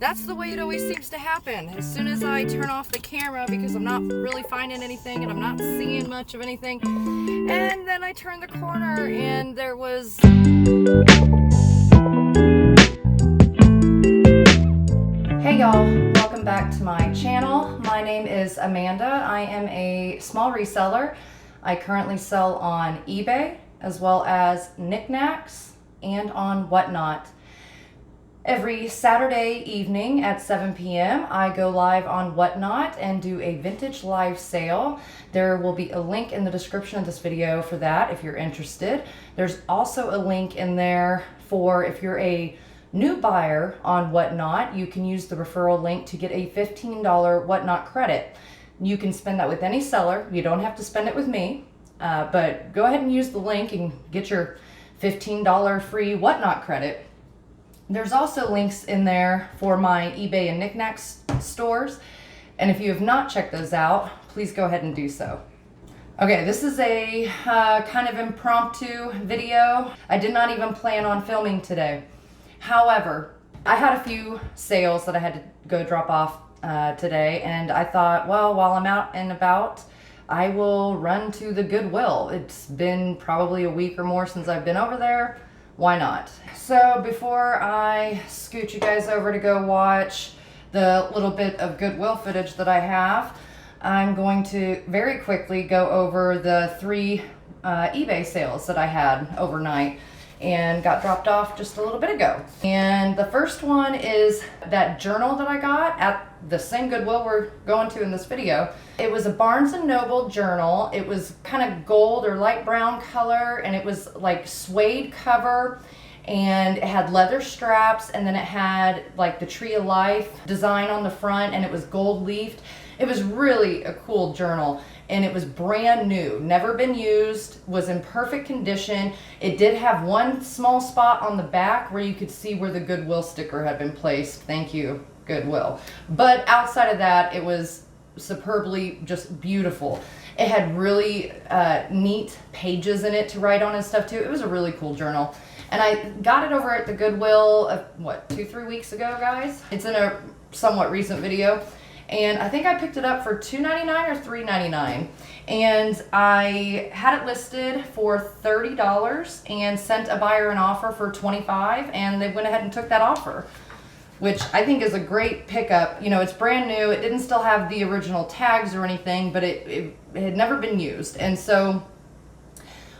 that's the way it always seems to happen. As soon as I turn off the camera, because I'm not really finding anything and I'm not seeing much of anything, and then I turn the corner and there was... Hey y'all, welcome back to my channel. My name is Amanda. I am a small reseller. I currently sell on eBay as well as Niknax and on Whatnot. Every Saturday evening at 7 p.m. I go live on Whatnot and do a vintage live sale. There will be a link in the description of this video for that if you're interested. There's also a link in there for if you're a new buyer on Whatnot, you can use the referral link to get a $15 Whatnot credit. You can spend that with any seller. You don't have to spend it with me, but go ahead and use the link and get your $15 free Whatnot credit. There's also links in there for my eBay and Niknax stores, and if you have not checked those out, please go ahead and do so. Okay, this is a kind of impromptu video. I did not even plan on filming today. However, I had a few sales that I had to go drop off today, and I thought, well, while I'm out and about, I will run to the Goodwill. It's been probably a week or more since I've been over there. Why not? So before I scoot you guys over to go watch the little bit of Goodwill footage that I have, I'm going to very quickly go over the 3 eBay sales that I had overnight and got dropped off just a little bit ago. And the first one is that journal that I got at the same Goodwill we're going to in this video. It was a Barnes & Noble journal. It was kind of gold or light brown color, and it was like suede cover, and it had leather straps, and then it had like the Tree of Life design on the front, and it was gold leafed. It was really a cool journal, and it was brand new, never been used, was in perfect condition. It did have one small spot on the back where you could see where the Goodwill sticker had been placed. Thank you, Goodwill. But outside of that, it was superbly just beautiful. It had really neat pages in it to write on and stuff too. It was a really cool journal. And I got it over at the Goodwill, what, 2-3 weeks ago, guys? It's in a somewhat recent video. And I think I picked it up for $2.99 or $3.99. And I had it listed for $30 and sent a buyer an offer for $25, and they went ahead and took that offer, which I think is a great pickup. You know, it's brand new. It didn't still have the original tags or anything, but it had never been used. And so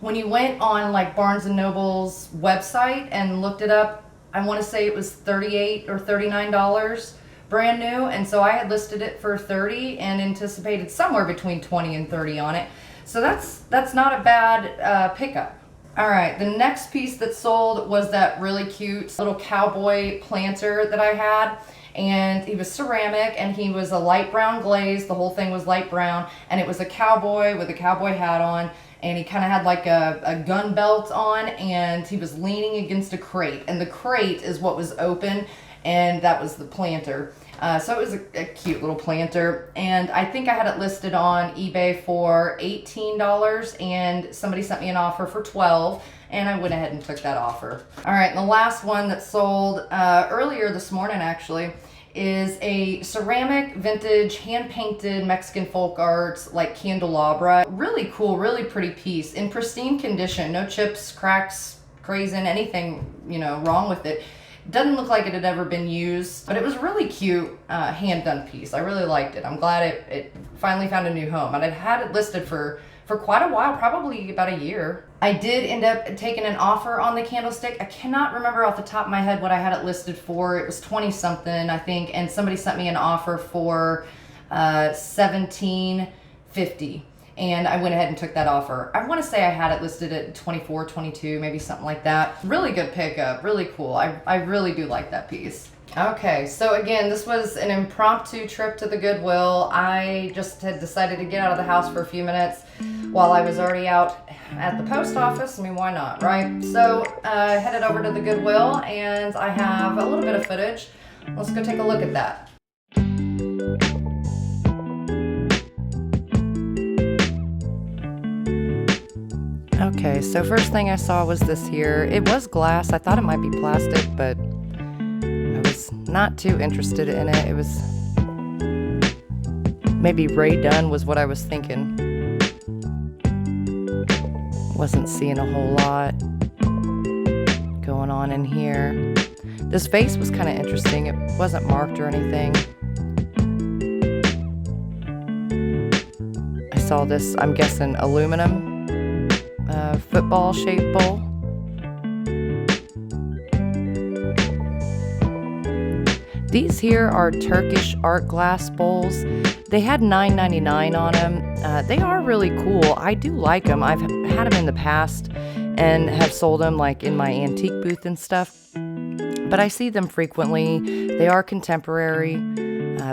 when you went on like Barnes & Noble's website and looked it up, I want to say it was $38 or $39 brand new, and so I had listed it for $30 and anticipated somewhere between $20 and $30 on it. So that's not a bad pickup. All right, the next piece that sold was that really cute little cowboy planter that I had, and he was ceramic, and he was a light brown glaze. The whole thing was light brown, and it was a cowboy with a cowboy hat on, and he kind of had like a gun belt on, and he was leaning against a crate, and the crate is what was open, and that was the planter. So it was a cute little planter, and I think I had it listed on eBay for $18, and somebody sent me an offer for $12, and I went ahead and took that offer. All right, and the last one that sold earlier this morning actually is a ceramic vintage hand-painted Mexican folk arts like candelabra. Really cool, really pretty piece in pristine condition. No chips, cracks, crazing, anything, you know, wrong with it. Doesn't look like it had ever been used, but it was a really cute hand-done piece. I really liked it. I'm glad it finally found a new home. And I'd had it listed for quite a while, probably about a year. I did end up taking an offer on the candlestick. I cannot remember off the top of my head what I had it listed for. It was 20-something, I think, and somebody sent me an offer for $17.50. And I went ahead and took that offer. I want to say I had it listed at 24, 22, maybe something like that. Really good pickup, really cool. I really do like that piece. Okay, so again, this was an impromptu trip to the Goodwill. I just had decided to get out of the house for a few minutes while I was already out at the post office. I mean, why not, right? So I headed over to the Goodwill, and I have a little bit of footage. Let's go take a look at that. Okay, so first thing I saw was this here. It was glass. I thought it might be plastic, but I was not too interested in it. It was maybe Ray Dunn was what I was thinking. Wasn't seeing a whole lot going on in here. This vase was kind of interesting. It wasn't marked or anything. I saw this, I'm guessing, aluminum football shaped bowl. These here are Turkish art glass bowls. They had $9.99 on them. They are really cool. I do like them. I've had them in the past and have sold them like in my antique booth and stuff. But I see them frequently. They are contemporary,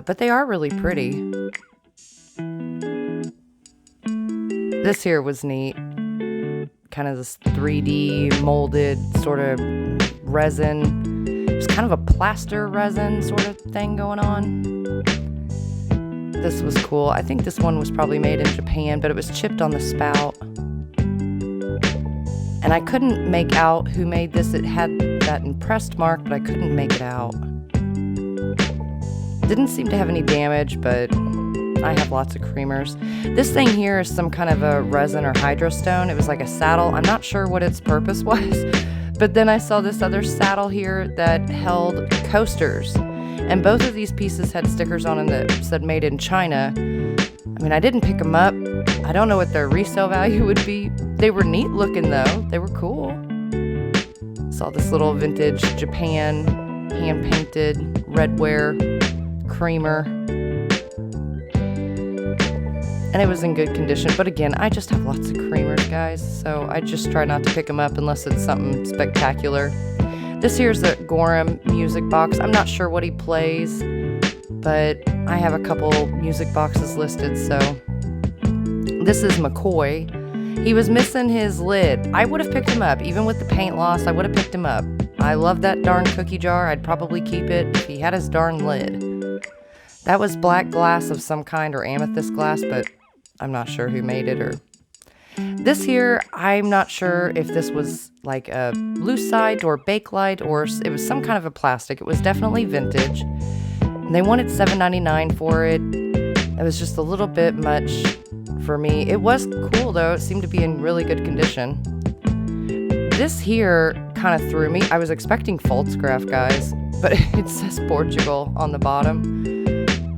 but they are really pretty. This here was neat. Kind of this 3D molded sort of resin. It's kind of a plaster resin sort of thing going on. This was cool. I think this one was probably made in Japan, but it was chipped on the spout. And I couldn't make out who made this. It had that impressed mark, but I couldn't make it out. Didn't seem to have any damage, but I have lots of creamers. This thing here is some kind of a resin or hydrostone. It was like a saddle. I'm not sure what its purpose was. But then I saw this other saddle here that held coasters. And both of these pieces had stickers on them that said made in China. I mean, I didn't pick them up. I don't know what their resale value would be. They were neat looking though. They were cool. Saw this little vintage Japan hand-painted redware creamer. And it was in good condition. But again, I just have lots of creamers, guys. So I just try not to pick them up unless it's something spectacular. This here's the Gorham music box. I'm not sure what he plays, but I have a couple music boxes listed. So this is McCoy. He was missing his lid. I would have picked him up. Even with the paint loss, I would have picked him up. I love that darn cookie jar. I'd probably keep it if he had his darn lid. That was black glass of some kind or amethyst glass, but I'm not sure who made it. Or this here, I'm not sure if this was like a lucite or bakelite or it was some kind of a plastic. It was definitely vintage. And they wanted $7.99 for it. It was just a little bit much for me. It was cool though. It seemed to be in really good condition. This here kind of threw me. I was expecting Foldsgraf, guys, but it says Portugal on the bottom.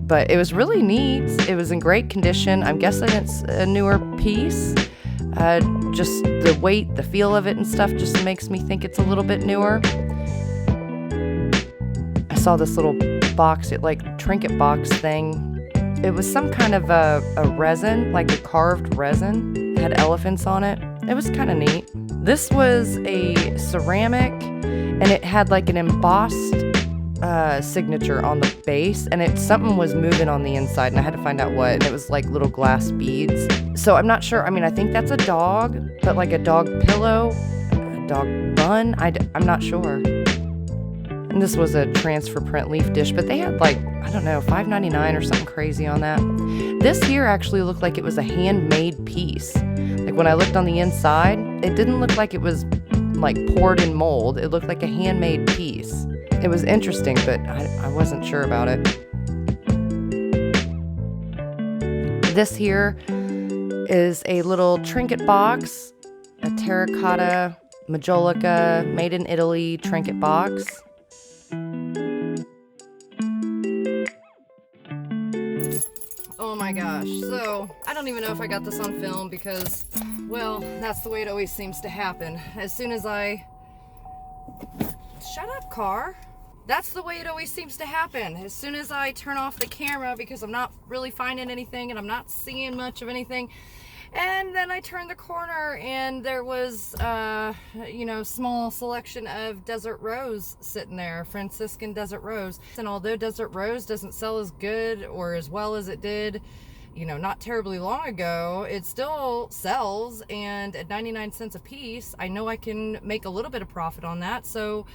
But it was really neat. It was in great condition. I'm guessing it's a newer piece. Just the weight, the feel of it and stuff just makes me think it's a little bit newer. I saw this little box, like trinket box thing. It was some kind of a resin, like a carved resin. It had elephants on it. It was kind of neat. This was a ceramic and it had like an embossed signature on the base, and something was moving on the inside, and I had to find out what, and it was like little glass beads. So I'm not sure. I mean, I think that's a dog, but like a dog pillow, a dog bun, I'm not sure. And this was a transfer print leaf dish, but they had like, I don't know, $5.99 or something crazy on that. This here actually looked like it was a handmade piece. Like when I looked on the inside, it didn't look like it was like poured in mold. It looked like a handmade piece. It was interesting, but I wasn't sure about it. This here is a little trinket box, a terracotta majolica made in Italy trinket box. Oh my gosh, so I don't even know if I got this on film because, well, that's the way it always seems to happen. As soon as I... Shut up, car. That's the way it always seems to happen. As soon as I turn off the camera because I'm not really finding anything and I'm not seeing much of anything, and then I turned the corner and there was, small selection of Desert Rose sitting there, Franciscan Desert Rose. And although Desert Rose doesn't sell as good or as well as it did, not terribly long ago, it still sells, and at 99 cents a piece, I know I can make a little bit of profit on that. So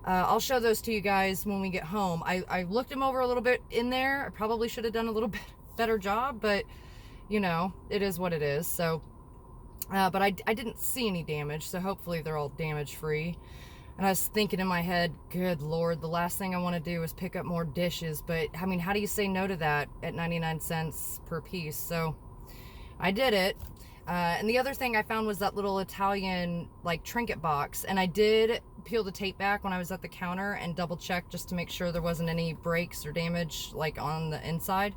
I'll show those to you guys when we get home. I looked them over a little bit in there. I probably should have done a little bit better job, but it is what it is. So, but I didn't see any damage, so hopefully they're all damage free. And I was thinking in my head, good Lord, the last thing I want to do is pick up more dishes. But I mean, how do you say no to that at 99 cents per piece? So I did it. And the other thing I found was that little Italian like trinket box. And I did peel the tape back when I was at the counter and double check just to make sure there wasn't any breaks or damage like on the inside.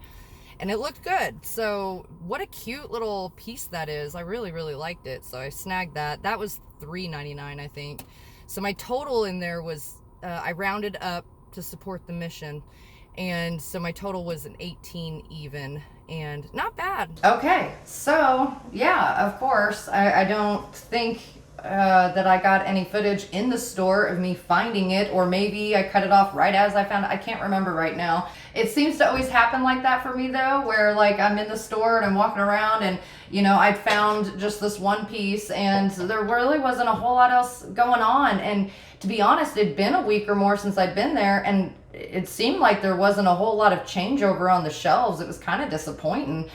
And it looked good. So what a cute little piece that is. I really, really liked it. So I snagged that. That was $3.99, I think. So my total in there was, I rounded up to support the mission. And so my total was an 18 even, and not bad. Okay, so yeah, of course, I don't think that I got any footage in the store of me finding it, or maybe I cut it off right as I found it. I can't remember right now. It seems to always happen like that for me though, where like I'm in the store and I'm walking around and you know, I'd found just this one piece and there really wasn't a whole lot else going on. And to be honest, it'd been a week or more since I'd been there, and it seemed like there wasn't a whole lot of changeover on the shelves. It was kind of disappointing.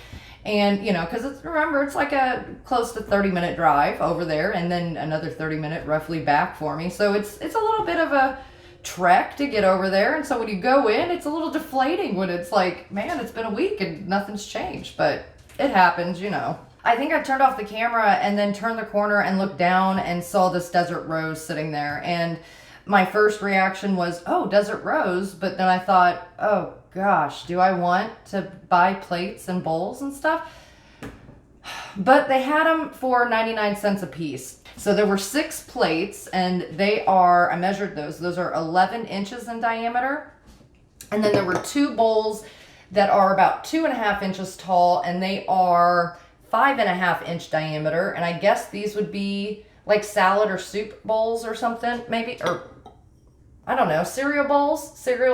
And, you know, because remember, it's like a close to 30-minute drive over there and then another 30-minute roughly back for me. So it's a little bit of a trek to get over there. And so when you go in, it's a little deflating when it's like, man, it's been a week and nothing's changed. But it happens, you know. I think I turned off the camera and then turned the corner and looked down and saw this desert rose sitting there. And my first reaction was, oh, desert rose. But then I thought, oh gosh, do I want to buy plates and bowls and stuff? But they had them for 99 cents a piece. So there were 6 plates and they are, I measured those are 11 inches in diameter. And then there were 2 bowls that are about 2.5 inches tall and they are 5.5 inch diameter. And I guess these would be like salad or soup bowls or something, maybe, or I don't know, cereal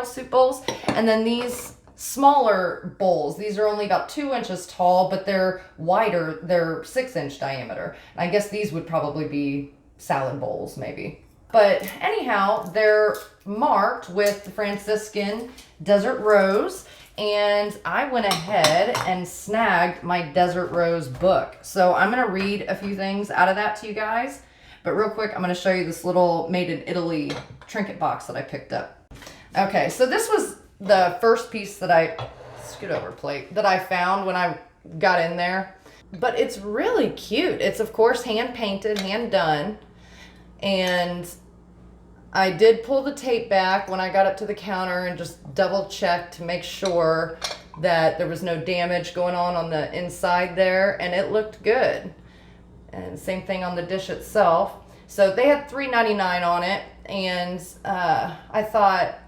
soup bowls. And then these smaller bowls, these are only about 2 inches tall, but they're wider, they're 6-inch diameter. And I guess these would probably be salad bowls maybe. But anyhow, they're marked with the Franciscan Desert Rose. And I went ahead and snagged my Desert Rose book. So I'm going to read a few things out of that to you guys. But real quick, I'm going to show you this little made in Italy trinket box that I picked up. Okay, so this was the first piece that that I found when I got in there. But it's really cute. It's of course hand painted, hand done. And I did pull the tape back when I got up to the counter and just double checked to make sure that there was no damage going on the inside there, and it looked good. And same thing on the dish itself. So they had $3.99 on it, and I thought,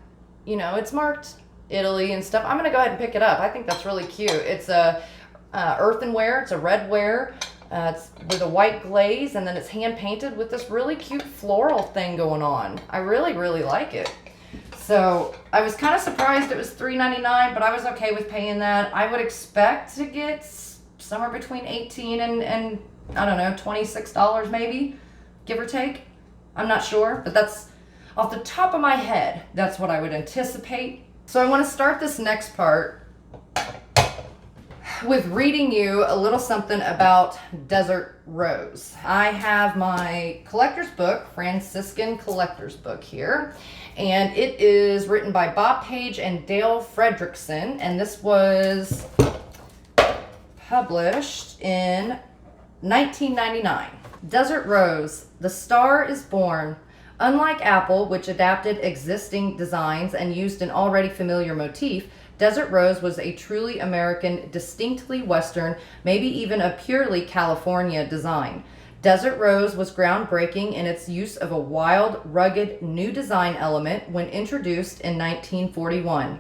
you know, it's marked Italy and stuff. I'm gonna go ahead and pick it up. I think that's really cute. It's a earthenware. It's a redware. It's with a white glaze, and then it's hand painted with this really cute floral thing going on. I really, really like it. So I was kind of surprised it was $3.99, but I was okay with paying that. I would expect to get somewhere between $18 and I don't know, $26 maybe, give or take. I'm not sure, but that's off the top of my head. That's what I would anticipate. So I want to start this next part with reading you a little something about Desert Rose. I have my collector's book, Franciscan collector's book here, and it is written by Bob Page and Dale Fredrickson, and this was published in 1999. Desert Rose, the star is born. Unlike Apple, which adapted existing designs and used an already familiar motif, Desert Rose was a truly American, distinctly Western, maybe even a purely California design. Desert Rose was groundbreaking in its use of a wild, rugged, new design element when introduced in 1941.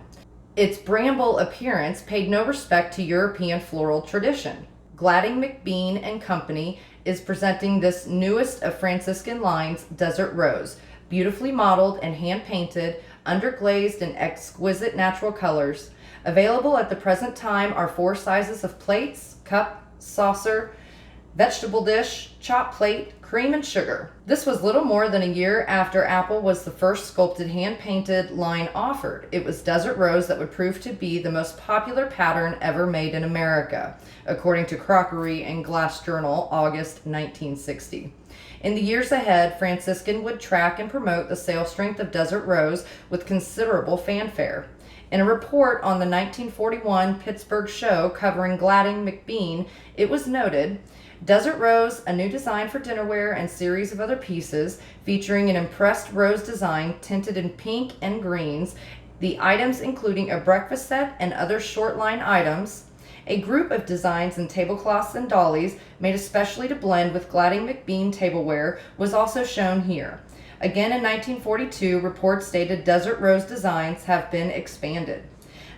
Its bramble appearance paid no respect to European floral tradition. Gladding McBean and Company is presenting this newest of Franciscan lines, Desert Rose, beautifully modeled and hand-painted, underglazed in exquisite natural colors. Available at the present time are 4 sizes of plates, cup, saucer, vegetable dish, chop plate, Cream and Sugar. This was little more than a year after Apple was the first sculpted hand-painted line offered. It was Desert Rose that would prove to be the most popular pattern ever made in America, according to Crockery and Glass Journal, August 1960. In the years ahead, Franciscan would track and promote the sale strength of Desert Rose with considerable fanfare. In a report on the 1941 Pittsburgh show covering Gladding McBean, it was noted, Desert Rose, a new design for dinnerware and series of other pieces featuring an impressed rose design tinted in pink and greens, the items including a breakfast set and other short line items, a group of designs in tablecloths and dollies made especially to blend with Gladding McBean tableware was also shown here. Again in 1942, reports stated Desert Rose designs have been expanded.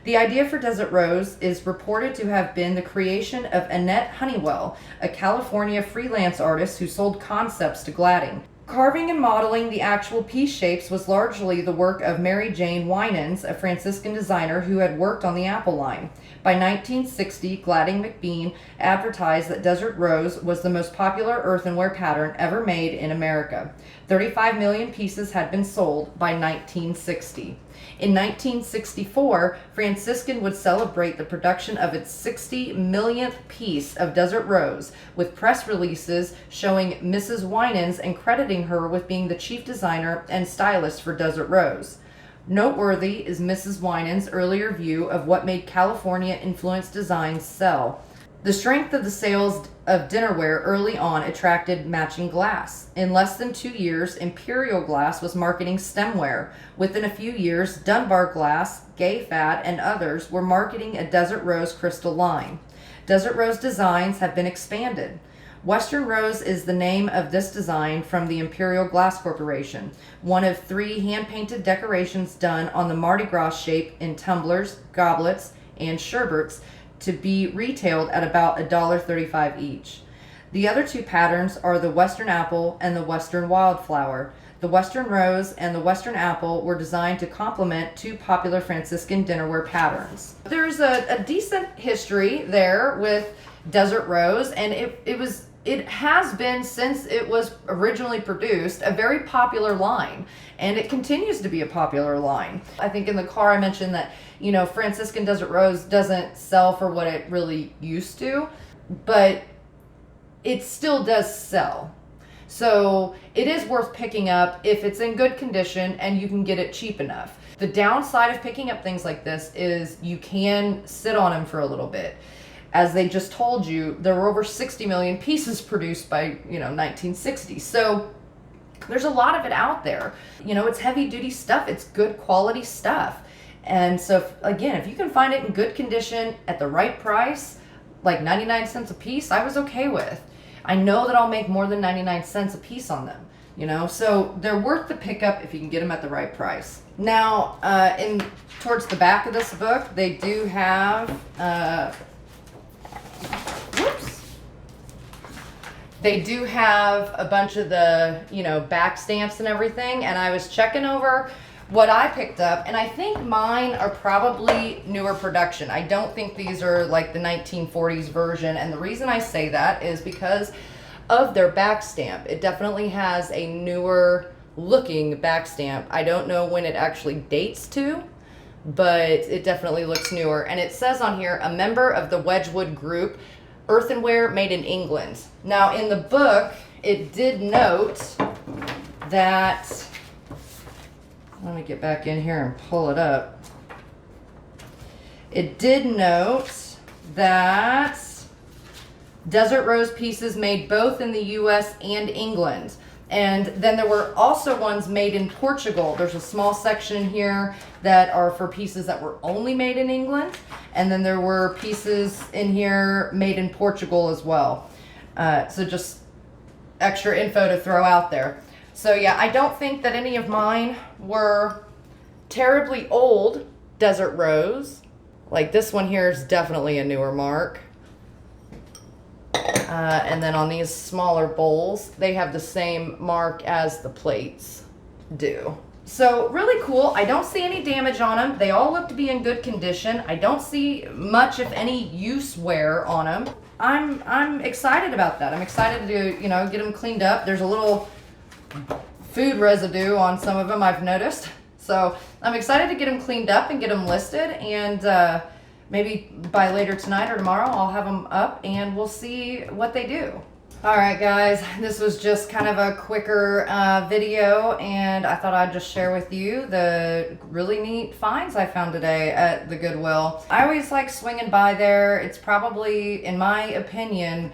The idea for Desert Rose is reported to have been the creation of Annette Honeywell, a California freelance artist who sold concepts to Gladding. Carving and modeling the actual piece shapes was largely the work of Mary Jane Winans, a Franciscan designer who had worked on the Apple line. By 1960, Gladding McBean advertised that Desert Rose was the most popular earthenware pattern ever made in America. 35 million pieces had been sold by 1960. In 1964, Franciscan would celebrate the production of its 60 millionth piece of Desert Rose, with press releases showing Mrs. Winans and crediting her with being the chief designer and stylist for Desert Rose. Noteworthy is Mrs. Winans' earlier view of what made California-influenced designs sell. The strength of the sales of dinnerware early on attracted matching glass. In less than 2 years, Imperial Glass was marketing stemware. Within a few years, Dunbar Glass, Gay Fad, and others were marketing a Desert Rose crystal line. Desert Rose designs have been expanded. Western Rose is the name of this design from the Imperial Glass Corporation, one of 3 hand-painted decorations done on the Mardi Gras shape in tumblers, goblets, and sherbets, to be retailed at about $1.35 each. The other 2 patterns are the Western Apple and the Western Wildflower. The Western Rose and the Western Apple were designed to complement 2 popular Franciscan dinnerware patterns. There's a decent history there with Desert Rose, and it has been, since it was originally produced, a very popular line, and it continues to be a popular line. I think in the car I mentioned that, Franciscan Desert Rose doesn't sell for what it really used to, but it still does sell. So it is worth picking up if it's in good condition and you can get it cheap enough. The downside of picking up things like this is you can sit on them for a little bit. As they just told you, there were over 60 million pieces produced by, 1960. So there's a lot of it out there. It's heavy duty stuff. It's good quality stuff. And so, if you can find it in good condition at the right price, like 99 cents a piece, I was okay with. I know that I'll make more than 99 cents a piece on them, so they're worth the pickup if you can get them at the right price. Now, towards the back of this book, they do have, they do have a bunch of the, back stamps and everything, and I was checking over what I picked up, and I think mine are probably newer production. I don't think these are like the 1940s version, and the reason I say that is because of their back stamp. It definitely has a newer looking back stamp. I don't know when it actually dates to, but it definitely looks newer. And it says on here, a member of the Wedgwood Group, earthenware made in England. Now in the book, it did note that, let me get back in here and pull it up. It did note that Desert Rose pieces made both in the US and England. And then there were also ones made in Portugal. There's a small section here that are for pieces that were only made in England. And then there were pieces in here made in Portugal as well. So just extra info to throw out there. So yeah, I don't think that any of mine were terribly old Desert Rose. Like this one here is definitely a newer mark. And then on these smaller bowls, they have the same mark as the plates do. So really cool. I don't see any damage on them. They all look to be in good condition. I don't see much, if any, use wear on them. I'm excited about that. I'm excited to, you know, get them cleaned up. There's a little food residue on some of them, I've noticed. So I'm excited to get them cleaned up and get them listed, and maybe by later tonight or tomorrow I'll have them up and we'll see what they do. All right, guys, this was just kind of a quicker video, and I thought I'd just share with you the really neat finds I found today at the Goodwill. I always like swinging by there. It's probably, in my opinion,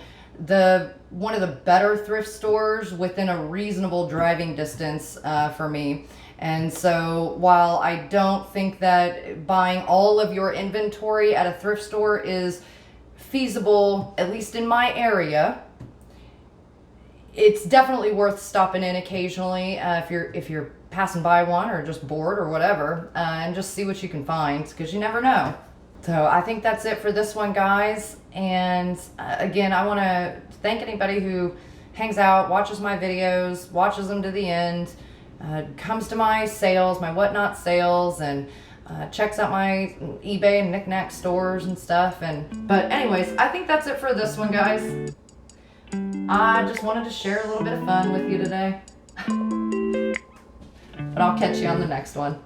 one of the better thrift stores within a reasonable driving distance for me. And so while I don't think that buying all of your inventory at a thrift store is feasible, at least in my area, it's definitely worth stopping in occasionally if you're passing by one or just bored or whatever, and just see what you can find, because you never know. So I think that's it for this one, guys. And again, I want to thank anybody who hangs out, watches my videos, watches them to the end, comes to my sales, my whatnot sales, and checks out my eBay and Niknax stores and stuff. But anyways, I think that's it for this one, guys. I just wanted to share a little bit of fun with you today. But I'll catch you on the next one.